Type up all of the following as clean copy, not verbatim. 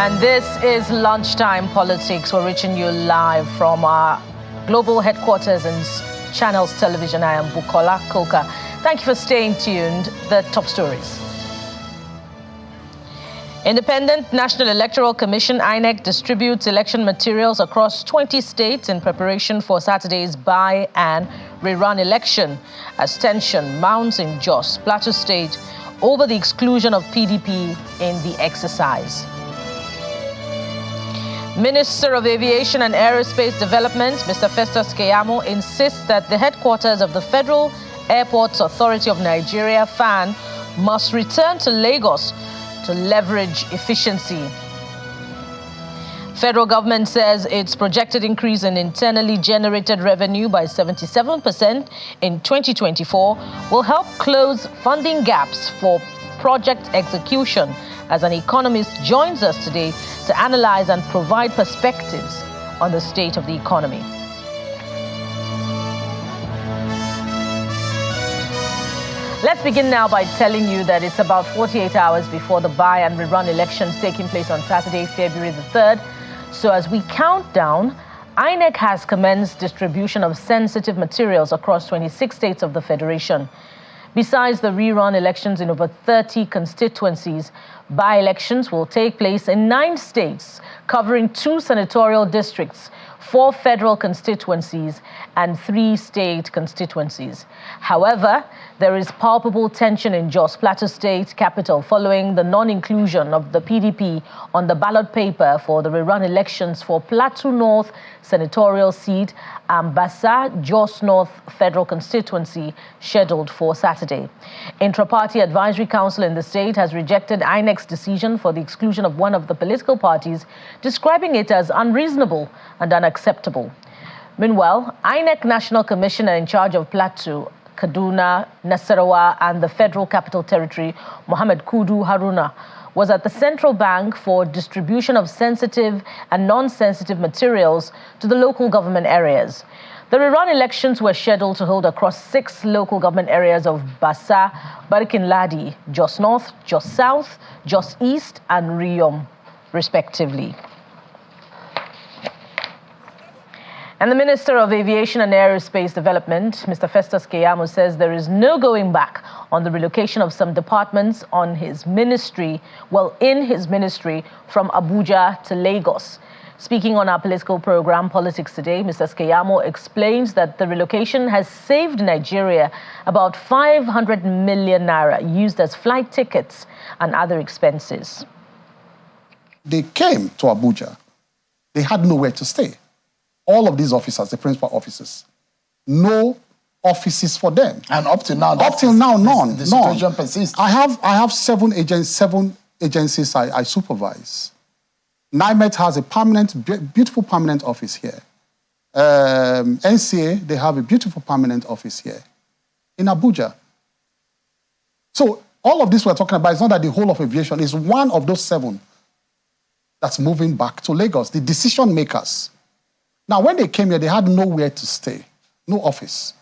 And this is Lunchtime Politics. We're reaching you live from our global headquarters in Channels Television. I am Bukola Koka. Thank you for staying tuned. The top stories. Independent National Electoral Commission, INEC, distributes election materials across 20 states in preparation for Saturday's by and rerun election, as tension mounts in Jos, Plateau State, over the exclusion of PDP in the exercise. Minister of Aviation and Aerospace Development, Mr. Festus Keyamo, insists that the headquarters of the Federal Airports Authority of Nigeria, FAAN, must return to Lagos to leverage efficiency. Federal government says its projected increase in internally generated revenue by 77% in 2024 will help close funding gaps for project execution, as an economist joins us today to analyze and provide perspectives on the state of the economy. Let's begin now by telling you that it's about 48 hours before the by and rerun elections taking place on Saturday, February the 3rd. So as we count down, INEC has commenced distribution of sensitive materials across 26 states of the Federation. Besides the rerun elections in over 30 constituencies, by-elections will take place in 9 states, covering 2 senatorial districts, 4 federal constituencies, and 3 state constituencies. However, there is palpable tension in Jos, Plateau State capital, following the non-inclusion of the PDP on the ballot paper for the rerun elections for Plateau North senatorial seat and Bassa Jos North federal constituency, scheduled for Saturday. Intra-party Advisory Council in the state has rejected INEC's decision for the exclusion of one of the political parties, describing it as unreasonable and unacceptable. Meanwhile, INEC National Commissioner in charge of Plateau, Kaduna, Nasarawa, and the Federal Capital Territory, Mohammed Kudu Haruna, was at the central bank for distribution of sensitive and non-sensitive materials to the local government areas. The rerun elections were scheduled to hold across 6 local government areas of Bassa, Barikin Ladi, Jos North, Jos South, Jos East, and Riyom, respectively. And the Minister of Aviation and Aerospace Development, Mr. Festus Keyamo, says there is no going back on the relocation of some departments in his ministry from Abuja to Lagos. Speaking on our political program, Politics Today, Mr. Keyamo explains that the relocation has saved Nigeria about 500 million naira used as flight tickets and other expenses. They came to Abuja. They had nowhere to stay. All of these officers, the principal officers, no offices for them. And up till now, none. The situation persists. I have 7 agencies I supervise. NIMET has a beautiful permanent office here. NCA, they have a beautiful permanent office here in Abuja. So all of this we're talking about is not that the whole of aviation is one of those 7 that's moving back to Lagos, the decision makers. Now, when they came here, they had nowhere to stay, no office.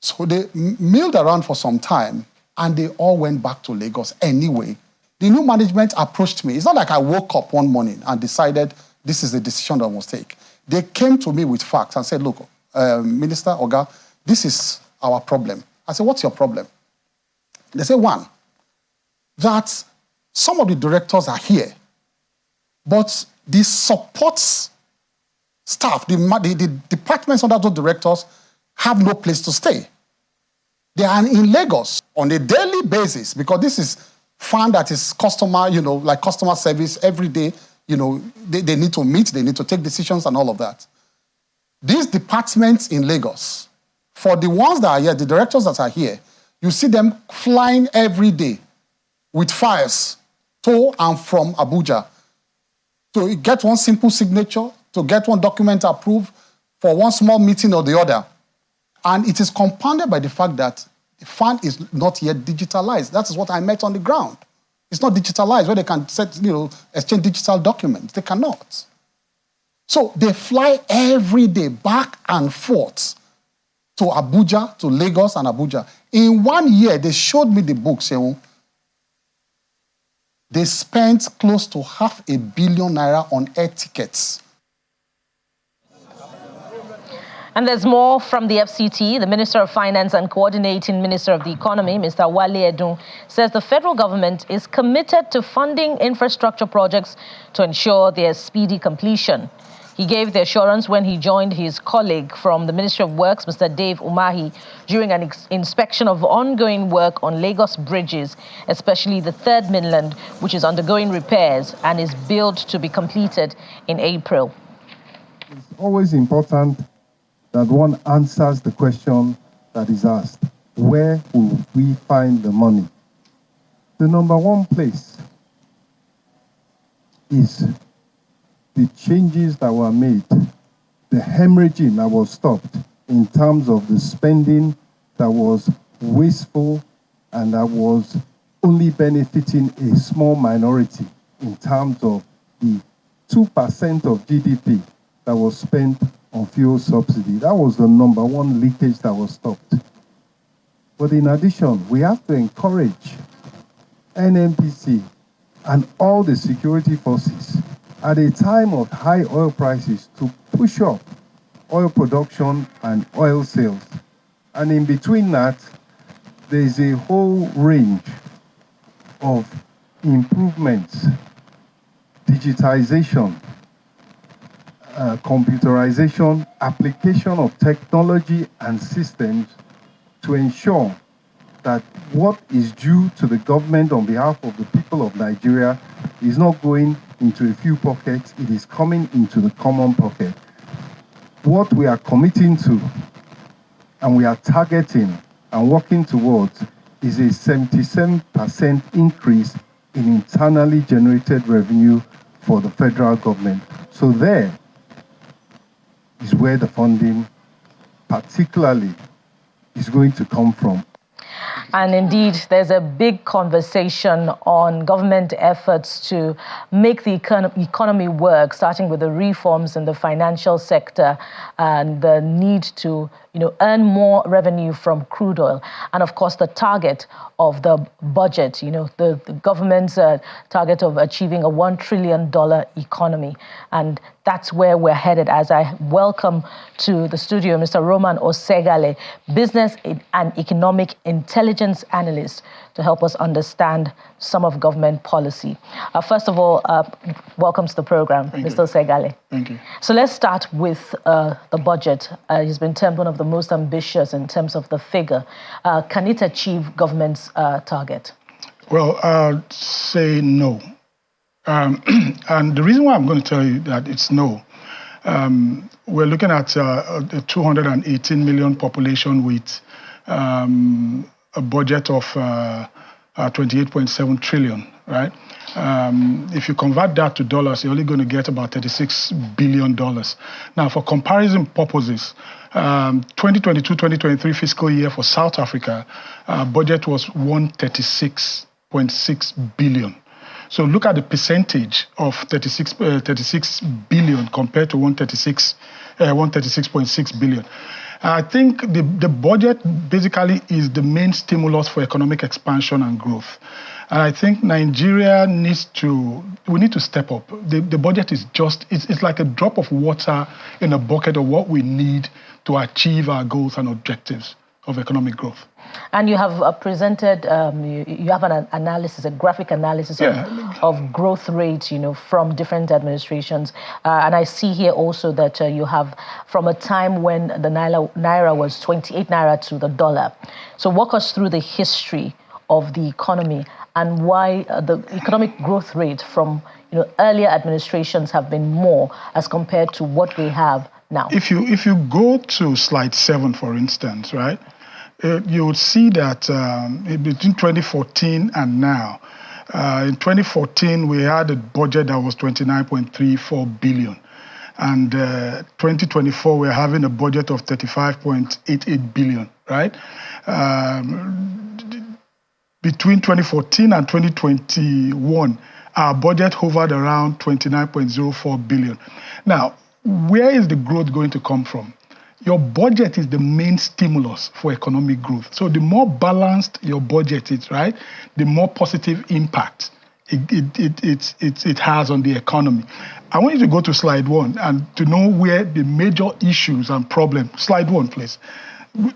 So they milled around for some time, and they all went back to Lagos anyway. The new management approached me. It's not like I woke up one morning and decided this is the decision that I must take. They came to me with facts and said, look, Minister Oga, this is our problem. I said, what's your problem? They said, 1, that some of the directors are here, but the support staff, the departments under those directors have no place to stay. They are in Lagos on a daily basis, because this is FAAN that is customer, like customer service every day. They need to meet, they need to take decisions and all of that. These departments in Lagos, for the ones that are here, the directors that are here, you see them flying every day with files to and from Abuja to get one simple signature, to get one document approved for one small meeting or the other. And it is compounded by the fact that the FAAN is not yet digitalized. That is what I met on the ground. It's not digitalized where they can exchange digital documents. They cannot. So they fly every day back and forth to Abuja, to Lagos and Abuja. In 1 year, they showed me the books. They spent close to £500 million on air tickets. And there's more from the FCT. The Minister of Finance and Coordinating Minister of the Economy, Mr. Wale Edun, says the federal government is committed to funding infrastructure projects to ensure their speedy completion. He gave the assurance when he joined his colleague from the Ministry of Works, Mr. Dave Umahi, during an inspection of ongoing work on Lagos bridges, especially the Third Mainland, which is undergoing repairs and is billed to be completed in April. It's always important that one answers the question that is asked. Where will we find the money? The number one place is the changes that were made, the hemorrhaging that was stopped in terms of the spending that was wasteful and that was only benefiting a small minority in terms of the 2% of GDP that was spent on fuel subsidy. That was the number one leakage that was stopped. But in addition, we have to encourage NNPC and all the security forces at a time of high oil prices to push up oil production and oil sales. And in between that, there's a whole range of improvements, digitization, computerization, application of technology and systems to ensure that what is due to the government on behalf of the people of Nigeria is not going into a few pockets, it is coming into the common pocket. What we are committing to and we are targeting and working towards is a 77% increase in internally generated revenue for the federal government. So there is where the funding particularly is going to come from. And indeed, there's a big conversation on government efforts to make the economy work, starting with the reforms in the financial sector and the need to earn more revenue from crude oil. And of course, the target of the budget, the government's target of achieving a $1 trillion economy. And that's where we're headed, as I welcome to the studio Mr. Roman Osegale, business and economic intelligence analyst, to help us understand some of government policy. First of all, welcome to the program, Mr. Osegale. Thank you. So let's start with the budget. It's been termed one of the most ambitious in terms of the figure. Can it achieve government's target? Well, I'd say no. And the reason why I'm going to tell you that it's no, we're looking at a 218 million population with a budget of 28.7 trillion, right? If you convert that to dollars, you're only going to get about $36 billion. Now, for comparison purposes, 2022-2023 fiscal year for South Africa, budget was 136.6 billion. So look at the percentage of 36 billion compared to 136.6 billion. I think the budget basically is the main stimulus for economic expansion and growth. And I think Nigeria we need to step up. The budget is it's like a drop of water in a bucket of what we need to achieve our goals and objectives of economic growth. And you have presented, you have an analysis, a graphic analysis of growth rates, from different administrations. And I see here also that you have from a time when the naira was 28 naira to the dollar. So walk us through the history of the economy and why the economic growth rate from earlier administrations have been more as compared to what we have now. If you go to slide 7, for instance, right? You would see that between 2014 and now, in 2014, we had a budget that was 29.34 billion. And 2024, we're having a budget of 35.88 billion, right? Between 2014 and 2021, our budget hovered around 29.04 billion. Now, where is the growth going to come from? Your budget is the main stimulus for economic growth. So the more balanced your budget is, right, the more positive impact it has on the economy. I want you to go to slide 1 and to know where the major issues and problems, slide 1 please,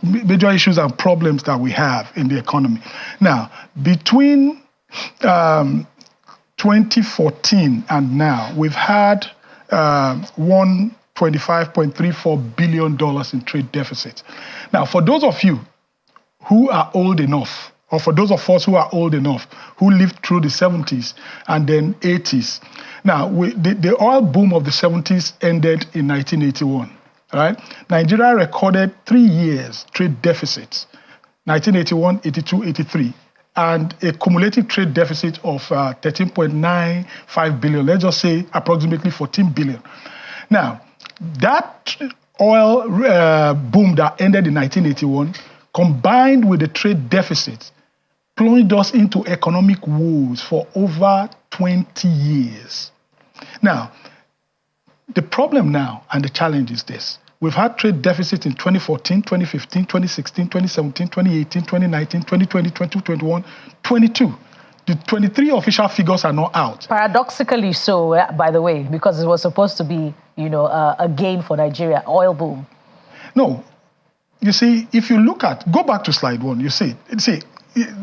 major issues and problems that we have in the economy. Now, between 2014 and now, we've had $125.34 billion in trade deficit. Now, for those of you who are old enough, or for those of us who are old enough, who lived through the 70s and then 80s. Now, the oil boom of the 70s ended in 1981, right? Nigeria recorded 3 years trade deficits, 1981, 82, 83, and a cumulative trade deficit of 13.95 billion, let's just say approximately 14 billion. Now, that oil boom that ended in 1981, combined with the trade deficit, plunged us into economic woes for over 20 years. Now, the problem now and the challenge is this. We've had trade deficits in 2014, 2015, 2016, 2017, 2018, 2019, 2020, 2021, 22. The 23 official figures are not out. Paradoxically so, by the way, because it was supposed to be, a gain for Nigeria, oil boom. No. You see, if you look at, go back to slide 1, you see,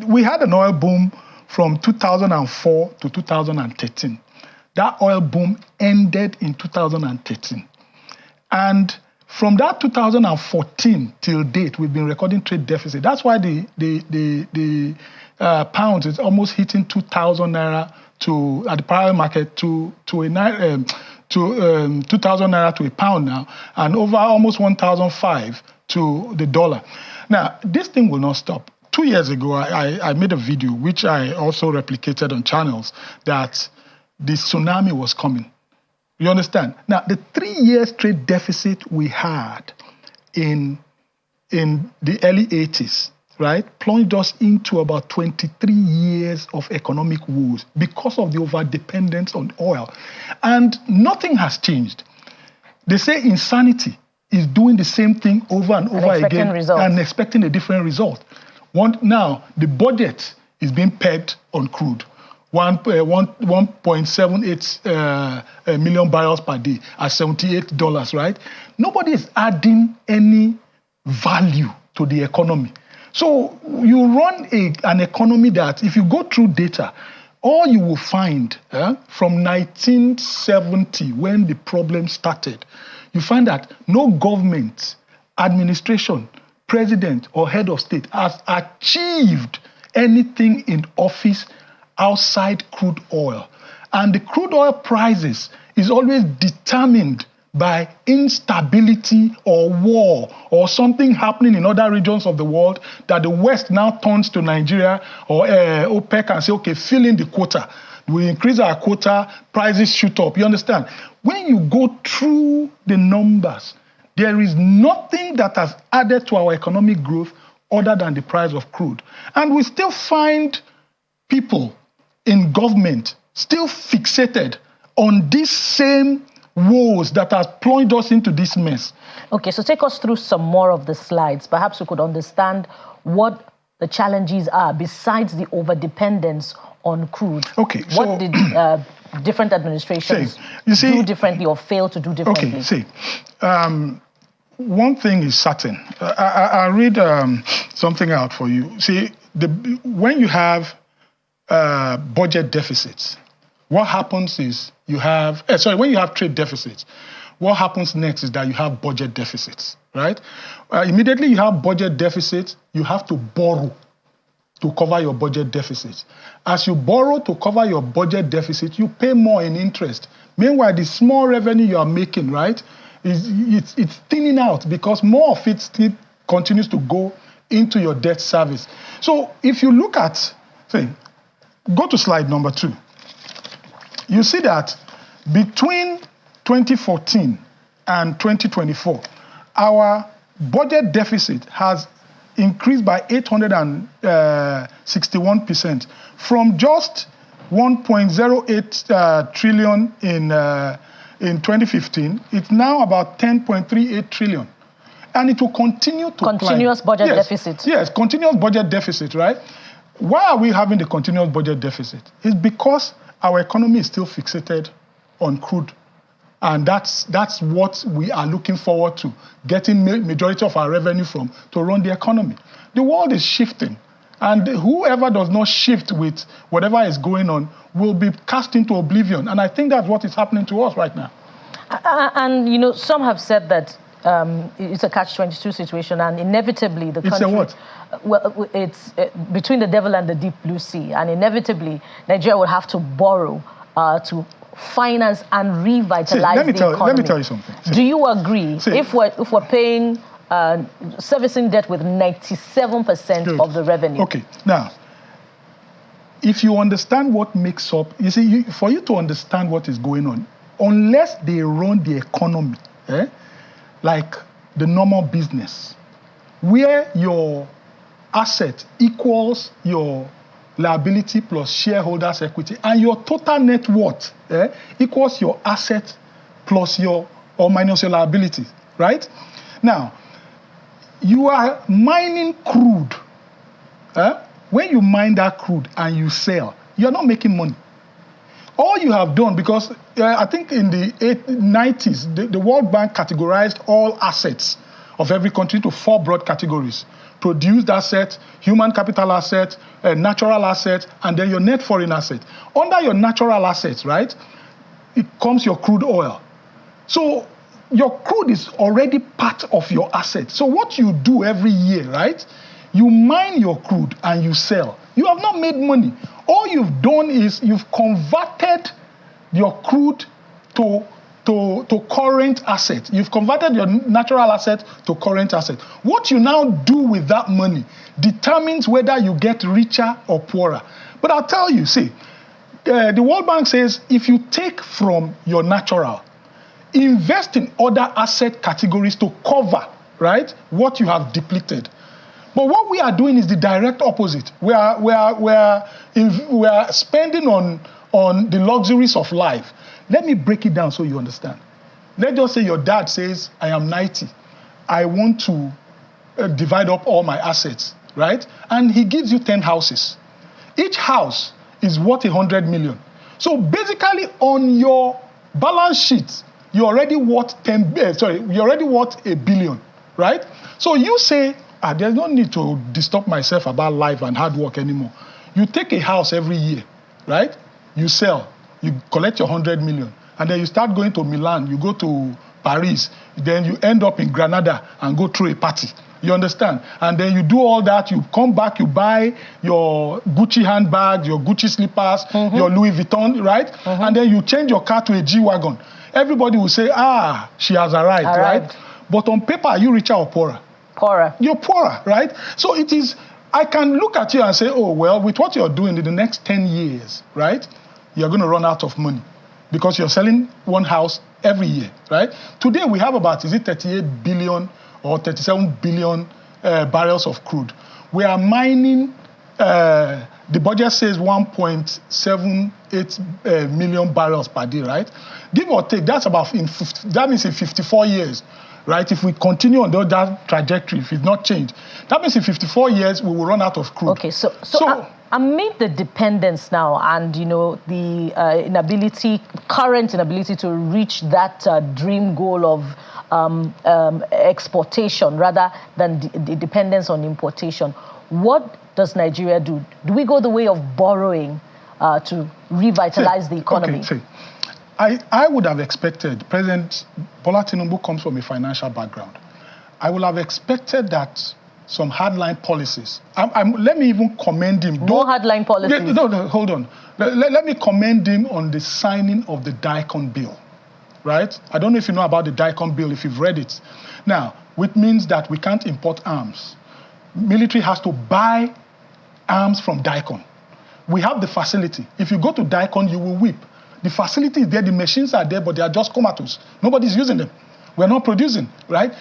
we had an oil boom from 2004 to 2013. That oil boom ended in 2013. And from that 2014 till date, we've been recording trade deficit. That's why the pound is almost hitting 2,000 naira at the parallel market to 2,000 naira to a pound now, and over almost 1,005 to the dollar. Now, this thing will not stop. 2 years ago, I made a video, which I also replicated on channels, that the tsunami was coming. You understand? Now, the 3 years trade deficit we had in the early 80s, right, plunged us into about 23 years of economic woes because of the over-dependence on oil. And nothing has changed. They say insanity is doing the same thing over and over again and expecting a different result. Now, the budget is being pegged on crude. 1.78 million barrels per day at $78, right? Nobody is adding any value to the economy. So you run an economy that, if you go through data, all you will find from 1970, when the problem started, you find that no government, administration, president, or head of state has achieved anything in office outside crude oil. And the crude oil prices is always determined by instability or war or something happening in other regions of the world that the West now turns to Nigeria or OPEC and say, okay, fill in the quota. We increase our quota, prices shoot up. You understand? When you go through the numbers, there is nothing that has added to our economic growth other than the price of crude. And we still find people in government still fixated on this same woes that has plunged us into this mess. Okay, so take us through some more of the slides. Perhaps we could understand what the challenges are besides the overdependence on crude. Okay, so what did different administrations do differently or fail to do differently? Okay, one thing is certain. I'll read something out for you. See, when you have budget deficits, what happens is you have, when you have trade deficits, what happens next is that you have budget deficits, right? Immediately you have budget deficits, you have to borrow to cover your budget deficits. As you borrow to cover your budget deficit, you pay more in interest. Meanwhile, the small revenue you are making, right, it's thinning out because more of it still continues to go into your debt service. So if you look at, go to slide number 2. You see that between 2014 and 2024, our budget deficit has increased by 861% from just 1.08 trillion in 2015. It's now about 10.38 trillion. And it will continue to continuous climb. Budget deficit. Yes, continuous budget deficit, right? Why are we having the continuous budget deficit? It's because our economy is still fixated on crude. And that's what we are looking forward to, getting majority of our revenue from to run the economy. The world is shifting. And whoever does not shift with whatever is going on will be cast into oblivion. And I think that's what is happening to us right now. And, you know, some have said that it's a catch-22 situation, and inevitably the country... It's a what? Well, it's between the devil and the deep blue sea, and inevitably Nigeria will have to borrow to finance and revitalize the economy. Let me tell you something. Do you agree? If we're paying servicing debt with 97% of the revenue? Okay, now, if you understand what makes up, you see, for you to understand what is going on, unless they run the economy like the normal business, where your asset equals your liability plus shareholders' equity, and your total net worth equals your asset plus your or minus your liability, right? Now, you are mining crude. When you mine that crude and you sell, you're not making money. All you have done, because I think in the 90s, the World Bank categorized all assets of every country to 4 broad categories: produced asset, human capital asset, natural asset, and then your net foreign asset. Under your natural assets, right, it comes your crude oil. So your crude is already part of your asset. So what you do every year, right, you mine your crude and you sell. You have not made money. All you've done is you've converted your crude to current asset. You've converted your natural asset to current asset. What you now do with that money determines whether you get richer or poorer. But I'll tell you, see, the World Bank says if you take from your natural, invest in other asset categories to cover, right, what you have depleted. But what we are doing is the direct opposite. We are spending on the luxuries of life. Let me break it down so you understand. Let's just say your dad says, I am 90. I want to divide up all my assets, right? And he gives you 10 houses. Each house is worth 100 million. So basically on your balance sheet, you're already worth you're already worth $1 billion, right? So you say, there's no need to disturb myself about life and hard work anymore. You take a house every year, right? You sell, you collect your 100 million, and then you start going to Milan, you go to Paris, then you end up in Granada and go through a party. You understand? And then you do all that, you come back, you buy your Gucci handbags, your Gucci slippers, your Louis Vuitton, right? And then you change your car to a G-Wagon. Everybody will say, she has arrived, right? But on paper, are you richer or poorer? Poorer. You're poorer, right? So it is, I can look at you and say, oh, well, with what you're doing in the next 10 years, right, you're going to run out of money because you're selling one house every year, right? Today we have about, is it 38 billion or 37 billion barrels of crude. We are mining, the budget says 1.78 million barrels per day, right? Give or take, that's about, that means in 54 years, right? If we continue on that trajectory, if it's not changed, that means in 54 years, we will run out of crude. Okay, so amid the dependence now and, you know, the current inability to reach that dream goal of exportation rather than the dependence on importation, what does Nigeria do? Do we go the way of borrowing to revitalize the economy? Okay, I would have expected, President Bola Tinubu comes from a financial background. I would have expected that some hardline policies. Let me even commend him. More hardline policies? No, hold on. Let me commend him on the signing of the DICON bill, right? I don't know if you know about the DICON bill, if you've read it. Now, which means that we can't import arms. Military has to buy arms from DICON. We have the facility. If you go to DICON, you will weep. The facility is there, the machines are there, but they are just comatose. Nobody's using them. We're not producing, right?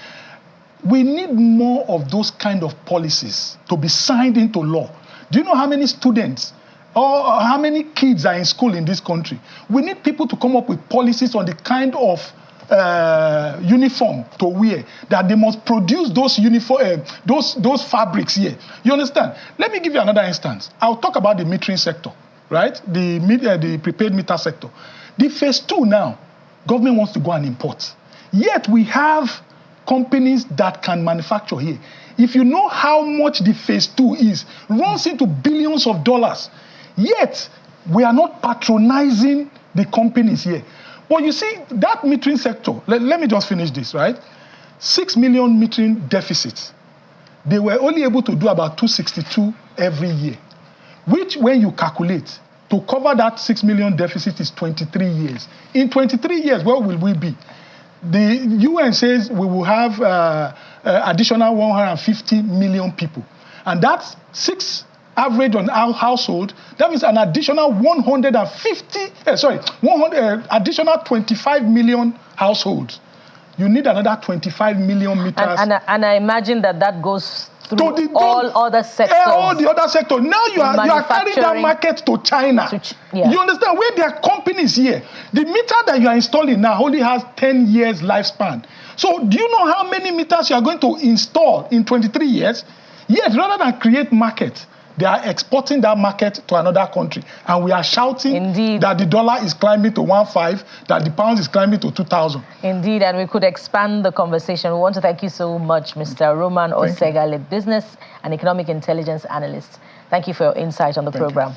We need more of those kind of policies to be signed into law. Do you know how many students or how many kids are in school in this country? We need people to come up with policies on the kind of uniform to wear, that they must produce those uniform, those fabrics here. You understand? Let me give you another instance. I'll talk about the metering sector, right? The prepaid meter sector. The phase 2 now, government wants to go and import. Yet we have companies that can manufacture here. If you know how much the phase 2 is, runs into billions of dollars. Yet we are not patronizing the companies here. But you see, that metering sector, let me just finish this, right? 6 million metering deficits. They were only able to do about 262 every year, which when you calculate, to cover that 6 million deficit is 23 years. In 23 years, where will we be? The UN says we will have additional 150 million people. And that's 6 average on our household. That means an additional additional 25 million households. You need another 25 million meters. And I imagine that goes through all other sectors. All the other sectors. Now you are carrying that market to China. You understand? Where there are companies here. The meter that you are installing now only has 10 years lifespan. So do you know how many meters you are going to install in 23 years? Yet, rather than create market, they are exporting that market to another country. And we are shouting that the dollar is climbing to 1.5, that the pound is climbing to 2,000. Indeed, and we could expand the conversation. We want to thank you so much, Mr. Roman Osegale, business and economic intelligence analyst. Thank you for your insight on the program.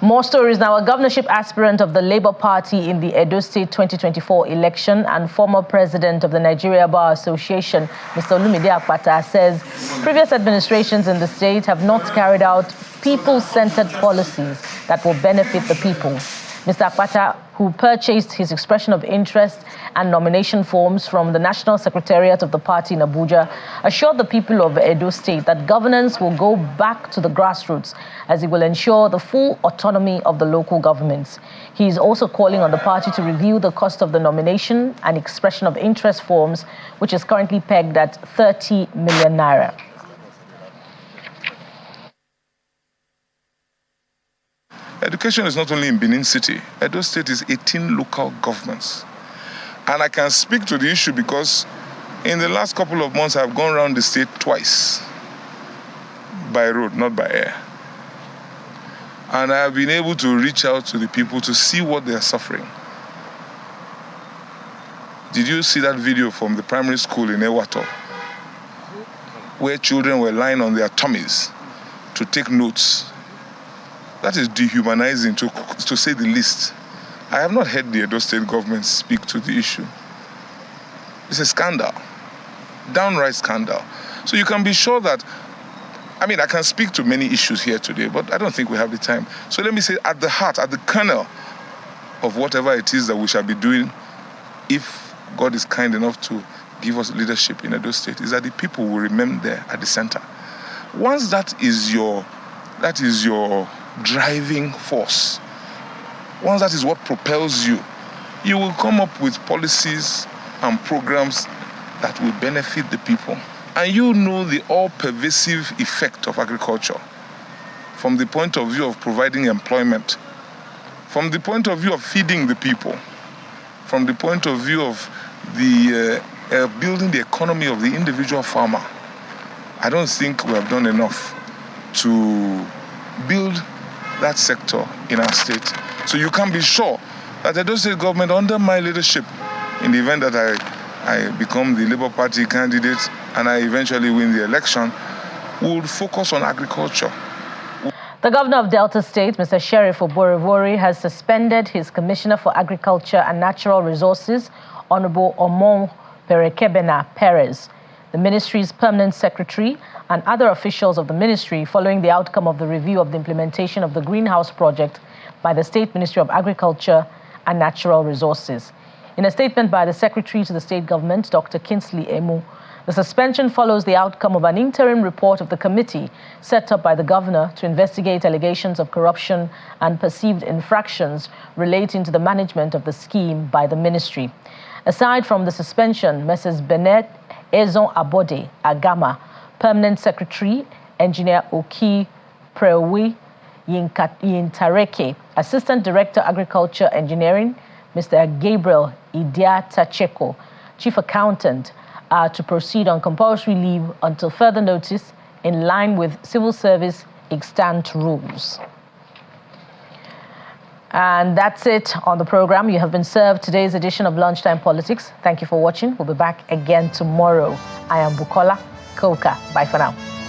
More stories now. A governorship aspirant of the Labour Party in the Edo State 2024 election and former president of the Nigeria Bar Association, Mr. Olumide Akpata, says previous administrations in the state have not carried out people-centered policies that will benefit the people. Mr. Akpata, who purchased his expression of interest and nomination forms from the National Secretariat of the party in Abuja, assured the people of Edo State that governance will go back to the grassroots as it will ensure the full autonomy of the local governments. He is also calling on the party to review the cost of the nomination and expression of interest forms, which is currently pegged at 30 million naira. Education is not only in Benin City. Edo State is 18 local governments. And I can speak to the issue because in the last couple of months, I've gone around the state twice. By road, not by air. And I have been able to reach out to the people to see what they are suffering. Did you see that video from the primary school in Ewato, where children were lying on their tummies to take notes? That is dehumanizing, to say the least. I have not heard the Edo State government speak to the issue. It's a scandal, downright scandal. So you can be sure that, I mean, I can speak to many issues here today, but I don't think we have the time. So let me say, at the heart, at the kernel of whatever it is that we shall be doing, if God is kind enough to give us leadership in Edo State, is that the people will remain there at the center. Once that is your driving force, once that is what propels you, you will come up with policies and programs that will benefit the people. And you know the all-pervasive effect of agriculture from the point of view of providing employment, from the point of view of feeding the people, from the point of view of the building the economy of the individual farmer. I don't think we have done enough to build that sector in our state. So you can be sure that the Edo State government, under my leadership, in the event that I become the Labour Party candidate and I eventually win the election, will focus on agriculture. The governor of Delta State, Mr. Sheriff Oborevori, has suspended his Commissioner for Agriculture and Natural Resources, Honorable Omon Perekebena Perez, the ministry's permanent secretary, and other officials of the ministry following the outcome of the review of the implementation of the Greenhouse Project by the State Ministry of Agriculture and Natural Resources. In a statement by the Secretary to the State Government, Dr. Kingsley Emu, the suspension follows the outcome of an interim report of the committee set up by the governor to investigate allegations of corruption and perceived infractions relating to the management of the scheme by the ministry. Aside from the suspension, Messrs. Bennett Ezon Abode Agama, Permanent Secretary, Engineer Oki Prewi Yintareke, Assistant Director Agriculture Engineering, Mr. Gabriel Idiatacheko, Chief Accountant, to proceed on compulsory leave until further notice in line with civil service extant rules. And that's it on the program. You have been served today's edition of Lunchtime Politics. Thank you for watching. We'll be back again tomorrow. I am Bukola Koka. Bye for now.